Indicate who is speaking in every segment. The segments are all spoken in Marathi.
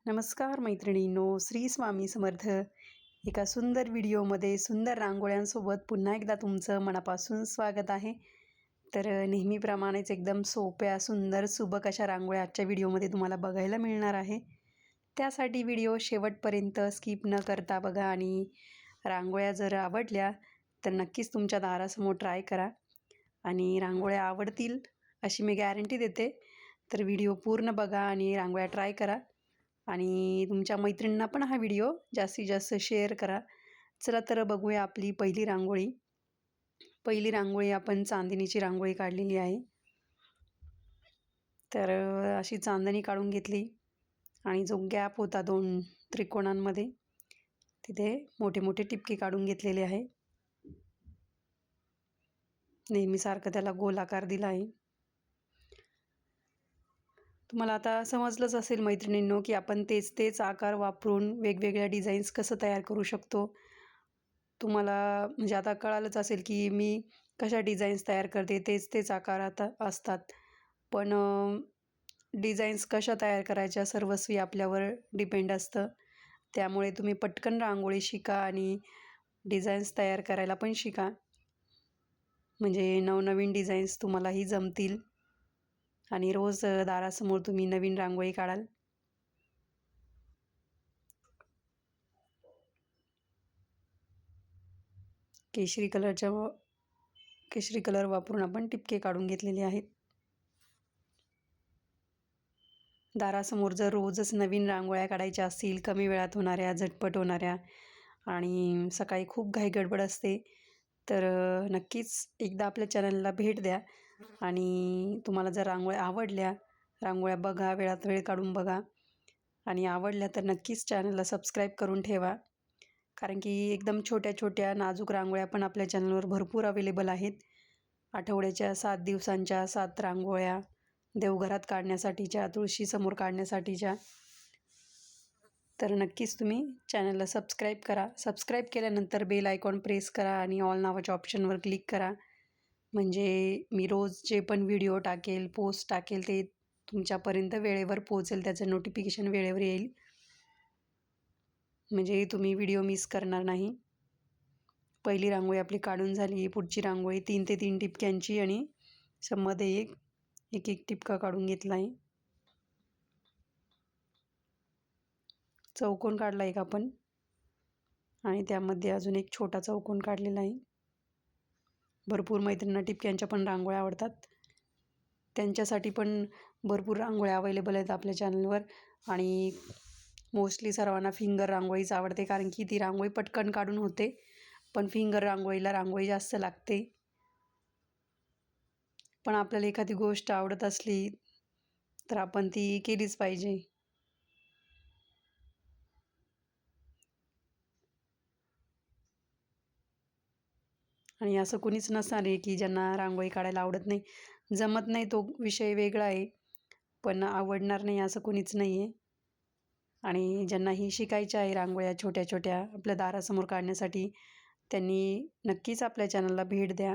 Speaker 1: नमस्कार मैत्रिणींनो, श्री स्वामी समर्थ. एका सुंदर व्हिडिओमध्ये सुंदर रांगोळ्यांसोबत पुन्हा एकदा तुमचं मनापासून स्वागत आहे. तर नेहमीप्रमाणेच एकदम सोप्या, सुंदर, सुबक अशा रांगोळ्या आजच्या व्हिडिओमध्ये तुम्हाला बघायला मिळणार आहे. त्यासाठी व्हिडिओ शेवटपर्यंत स्किप न करता बघा आणि रांगोळ्या जर आवडल्या तर नक्कीच तुमच्या दारासमोर ट्राय करा आणि रांगोळ्या आवडतील अशी मी गॅरंटी देते. तर व्हिडिओ पूर्ण बघा आणि रांगोळ्या ट्राय करा आणि तुमच्या मैत्रिणींना पण हा व्हिडिओ जास्तीत जास्त शेअर करा. चला तर बघूया आपली पहिली रांगोळी. पहिली रांगोळी आपण चांदणीची रांगोळी काढलेली आहे. तर अशी चांदणी काढून घेतली आणि जो गॅप होता दोन त्रिकोणांमध्ये तिथे मोठे मोठे टिपके काढून घेतलेले आहे. नेहमीसारखं त्याला गोलाकार दिला आहे. तुम्हाला आता समजलंच असेल मैत्रिणींनो की आपण तेच आकार वापरून वेगवेगळ्या डिझाईन्स कसं तयार करू शकतो. तुम्हाला म्हणजे आता कळालंच असेल की मी कशा डिझाईन्स तयार करते, तेच आकार आता असतात. पण डिझाईन्स कशा तयार करायच्या सर्वस्वी आपल्यावर डिपेंड असतं. त्यामुळे तुम्ही पटकन रांगोळी शिका आणि डिझाईन्स तयार करायला पण शिका. म्हणजे नवनवीन डिझाईन्स तुम्हालाही जमतील आणि रोज दारासमोर तुम्ही नवीन रांगोळी काढाल. केशरी कलर वापरून आपण टिपके काढून घेतलेले आहेत. दारासमोर जर रोजच नवीन रांगोळ्या काढायच्या असतील, कमी वेळात होणाऱ्या, झटपट होणाऱ्या आणि सकाळी खूप घाई गडबड असते, तर नक्कीच एकदा आपल्या चॅनलला भेट द्या आणि तुम्हाला जर रांगोळ्या आवडल्या, रांगोळ्या बघा, वेळात वेळ काढून बघा आणि आवडल्या तर नक्कीच चॅनलला सबस्क्राईब करून ठेवा. कारण की एकदम छोट्या छोट्या नाजूक रांगोळ्या पण आपल्या चॅनलवर भरपूर अवेलेबल आहेत. आठवड्याच्या 7 दिवसांच्या 7 रांगोळ्या, देवघरात काढण्यासाठीच्या, तुळशीसमोर काढण्यासाठीच्या. तर नक्कीच तुम्ही चॅनलला सबस्क्राईब करा. सबस्क्राईब केल्यानंतर बेल आयकॉन प्रेस करा आणि ऑल नावाच्या ऑप्शनवर क्लिक करा. म्हणजे मी रोज जे पण व्हिडिओ टाकेल, पोस्ट टाकेल ते तुमच्यापर्यंत वेळेवर पोहोचेल, त्याचं नोटिफिकेशन वेळेवर येईल. म्हणजे तुम्ही व्हिडिओ मिस करणार नाही. पहिली रांगोळी आपली काढून झाली. पुढची रांगोळी 3 ते 3 टिपक्यांची आणि मध्ये एक टिपका काढून घेतला आहे. चौकोन काढला एक आपण आणि त्यामध्ये अजून एक छोटा चौकोन काढलेला आहे. भरपूर मैत्रिणींना टिपक्यांच्या पण रांगोळ्या आवडतात. त्यांच्यासाठी पण भरपूर रांगोळ्या अवेलेबल आहेत आपल्या चॅनलवर आणि मोस्टली सर्वांना फिंगर रांगोळीच आवडते, कारण की ती रांगोळी पटकन काढून होते. पण फिंगर रांगोळीला रांगोळी जास्त लागते. पण आपल्याला एखादी गोष्ट आवडत असली तर आपण ती केलीच पाहिजे. आणि असं कुणीच नसणार आहे की ज्यांना रांगोळी काढायला आवडत नाही. जमत नाही तो विषय वेगळा आहे, पण आवडणार नाही असं कुणीच नाही आहे. आणि ज्यांनाही शिकायच्या आहे रांगोळ्या छोट्या छोट्या आपल्या दारासमोर काढण्यासाठी, त्यांनी नक्कीच आपल्या चॅनलला भेट द्या.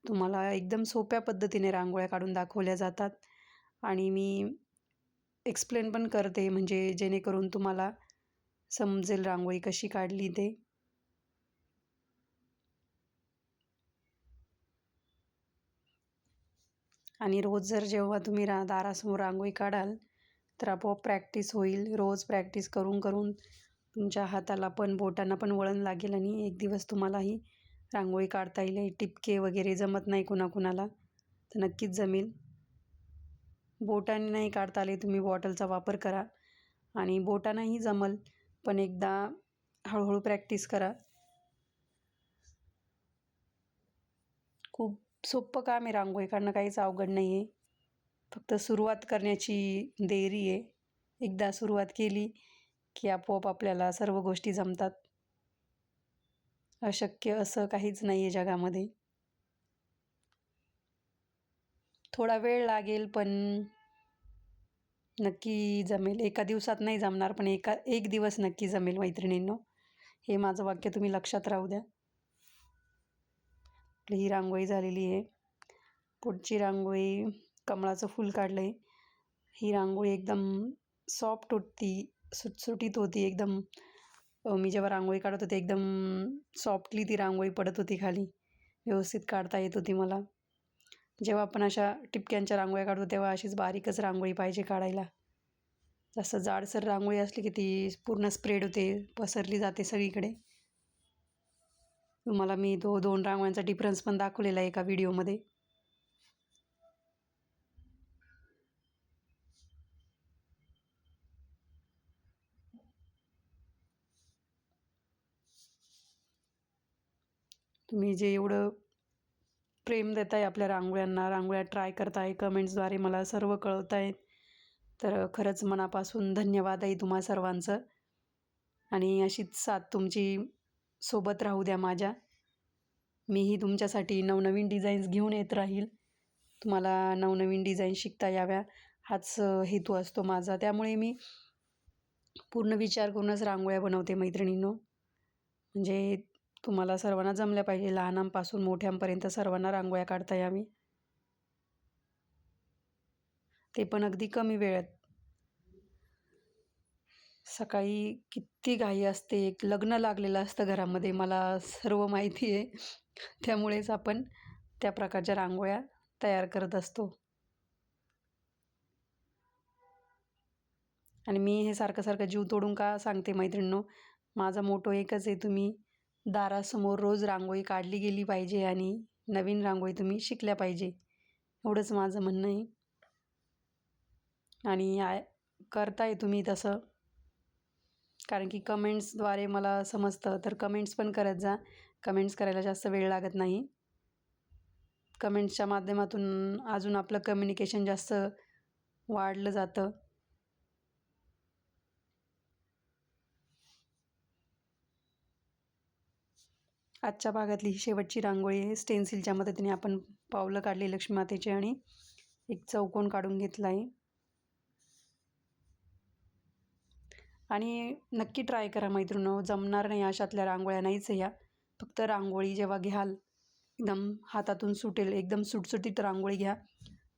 Speaker 1: तुम्हाला एकदम सोप्या पद्धतीने रांगोळ्या काढून दाखवल्या जातात आणि मी एक्सप्लेन पण करते, म्हणजे जेणेकरून तुम्हाला समजेल रांगोळी कशी काढली ते. आणि रोज जर जेव्हा तुम्ही दारासमोर रांगोळी काढाल तर आपोआप प्रॅक्टिस होईल. रोज प्रॅक्टिस करून करून तुमच्या हाताला पण बोटांना पण वळण लागेल आणि एक दिवस तुम्हालाही रांगोळी काढता येईल. टिपके वगैरे जमत नाही कुणाकुणाला, तर नक्कीच जमेल. बोटाने नाही काढता आले तुम्ही बॉटलचा वापर करा आणि बोटानंही जमल, पण एकदा हळूहळू प्रॅक्टिस करा. खूप सोपं काम आहे रांगोळी काढणं, काहीच अवघड नाही आहे. फक्त सुरुवात करण्याची देरी आहे. एकदा सुरुवात केली की आपोआप आपल्याला सर्व गोष्टी जमतात. अशक्य असं काहीच नाही आहे जगामध्ये. थोडा वेळ लागेल पण नक्की जमेल. एका दिवसात नाही जमणार, पण एक दिवस नक्की जमेल मैत्रिणींनो. हे माझं वाक्य तुम्ही लक्षात राहू द्या. ही रांगोळी झालेली आहे. पुढची रांगोळी कमळाचं फूल काढलं आहे. ही रांगोळी एकदम सॉफ्ट होती, सुटसुटीत होती एकदम. मी जेव्हा रांगोळी काढत होते एकदम सॉफ्टली ती रांगोळी पडत होती खाली. व्यवस्थित काढता येत होती मला. जेव्हा आपण अशा टिपक्यांच्या रांगोळ्या काढतो तेव्हा अशीच बारीकच रांगोळी पाहिजे काढायला. जास्त जाडसर रांगोळी असली की ती पूर्ण स्प्रेड होते, पसरली जाते सगळीकडे. तुम्हाला मी तो 2 रांगोळ्यांचा डिफरन्स पण दाखवलेला आहे एका व्हिडिओमध्ये. तुम्ही जे एवढं प्रेम देताय आपल्या रांगोळ्यांना, रांगोळ्या ट्राय करताय, कमेंट्सद्वारे मला सर्व कळवताय. तर खरंच मनापासून धन्यवाद आहे तुम्हा सर्वांचं. आणि अशीच साथ तुमची सोबत राहू द्या माझ्या. मीही तुमच्यासाठी नवनवीन डिझाईन्स घेऊन येत राहील. तुम्हाला नवनवीन डिझाईन शिकता याव्या हाच हेतू असतो माझा. त्यामुळे मी पूर्ण विचार करूनच रांगोळ्या बनवते मैत्रिणींनो. म्हणजे तुम्हाला सर्वांना जमल्या पाहिजे, लहानांपासून मोठ्यांपर्यंत सर्वांना रांगोळ्या काढता यावी. ते पण अगदी कमी वेळात. सकाळी किती घाई असते, एक लग्न लागलेलं असतं घरामध्ये, मला सर्व माहिती आहे. त्यामुळेच आपण त्या प्रकारच्या रांगोळ्या तयार करत असतो. आणि मी हे सारखं जीव तोडून का सांगते मैत्रिणींनो, माझा मोटो एकच आहे, तुम्ही दारासमोर रोज रांगोळी काढली गेली पाहिजे आणि नवीन रांगोळी तुम्ही शिकल्या पाहिजे. एवढंच माझं म्हणणं आहे. आणि करताय तुम्ही तसं, कारण की कमेंट्सद्वारे मला समजतं. तर कमेंट्स पण करत जा. कमेंट्स करायला जास्त वेळ लागत नाही. कमेंट्सच्या माध्यमातून अजून आपलं कम्युनिकेशन जास्त वाढलं जातं. आजच्या भागातली ही शेवटची रांगोळी आहे. स्टेन्सिलच्या मदतीने आपण पावलं काढली लक्ष्मी मातेची आणि एक चौकोन काढून घेतला आहे. आणि नक्की ट्राय करा मैत्रिणींनो, जमणार नाही अशातल्या रांगोळ्या नाहीच ह्या. फक्त रांगोळी जेव्हा घ्याल एकदम हातातून सुटेल, एकदम सुटसुटीत रांगोळी घ्या.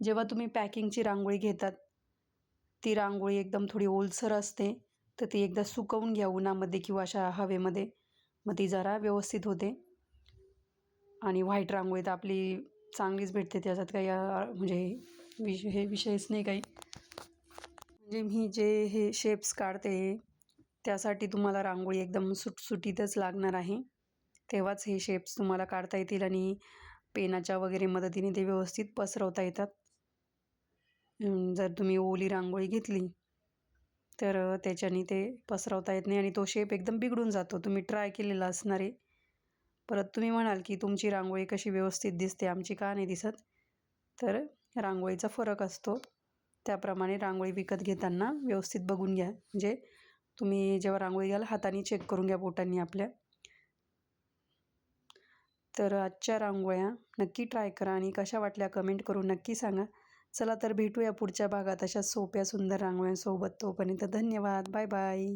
Speaker 1: जेव्हा तुम्ही पॅकिंगची रांगोळी घेतात, ती रांगोळी एकदम थोडी ओलसर असते, तर ती एकदा सुकवून घ्या उन्हामध्ये किंवा अशा हवेमध्ये. मग ती जरा व्यवस्थित होते. आणि व्हाईट रांगोळी तर आपली चांगलीच भेटते, त्याच्यात काही म्हणजे हे विषयच नाही काही. म्हणजे मी जे हे शेप्स काढते त्यासाठी तुम्हाला रांगोळी एकदम सुटसुटीतच लागणार आहे. तेव्हाच हे शेप्स तुम्हाला काढता येतील आणि पेनाच्या वगैरे मदतीने ते व्यवस्थित पसरवता येतात. जर तुम्ही ओली रांगोळी घेतली तर त्याच्याने ते पसरवता येत नाही आणि तो शेप एकदम बिघडून जातो. तुम्ही ट्राय केलेला असणार आहे. परत तुम्ही म्हणाल की तुमची रांगोळी कशी व्यवस्थित दिसते, आमची का नाही दिसत? तर रांगोळीचा फरक असतो. त्याप्रमाणे रांगोळी विकत घेताना व्यवस्थित बघून घ्या. म्हणजे तुम्ही जेव्हा रांगोळी घ्याल हाताने चेक करून घ्या बोटांनी आपल्या. तर आजच्या रांगोळ्या नक्की ट्राय करा आणि कशा वाटल्या कमेंट करून नक्की सांगा. चला तर भेटूया पुढच्या भागात अशा सोप्या सुंदर रांगोळ्यांसोबत. तोपर्यंत धन्यवाद. Bye bye.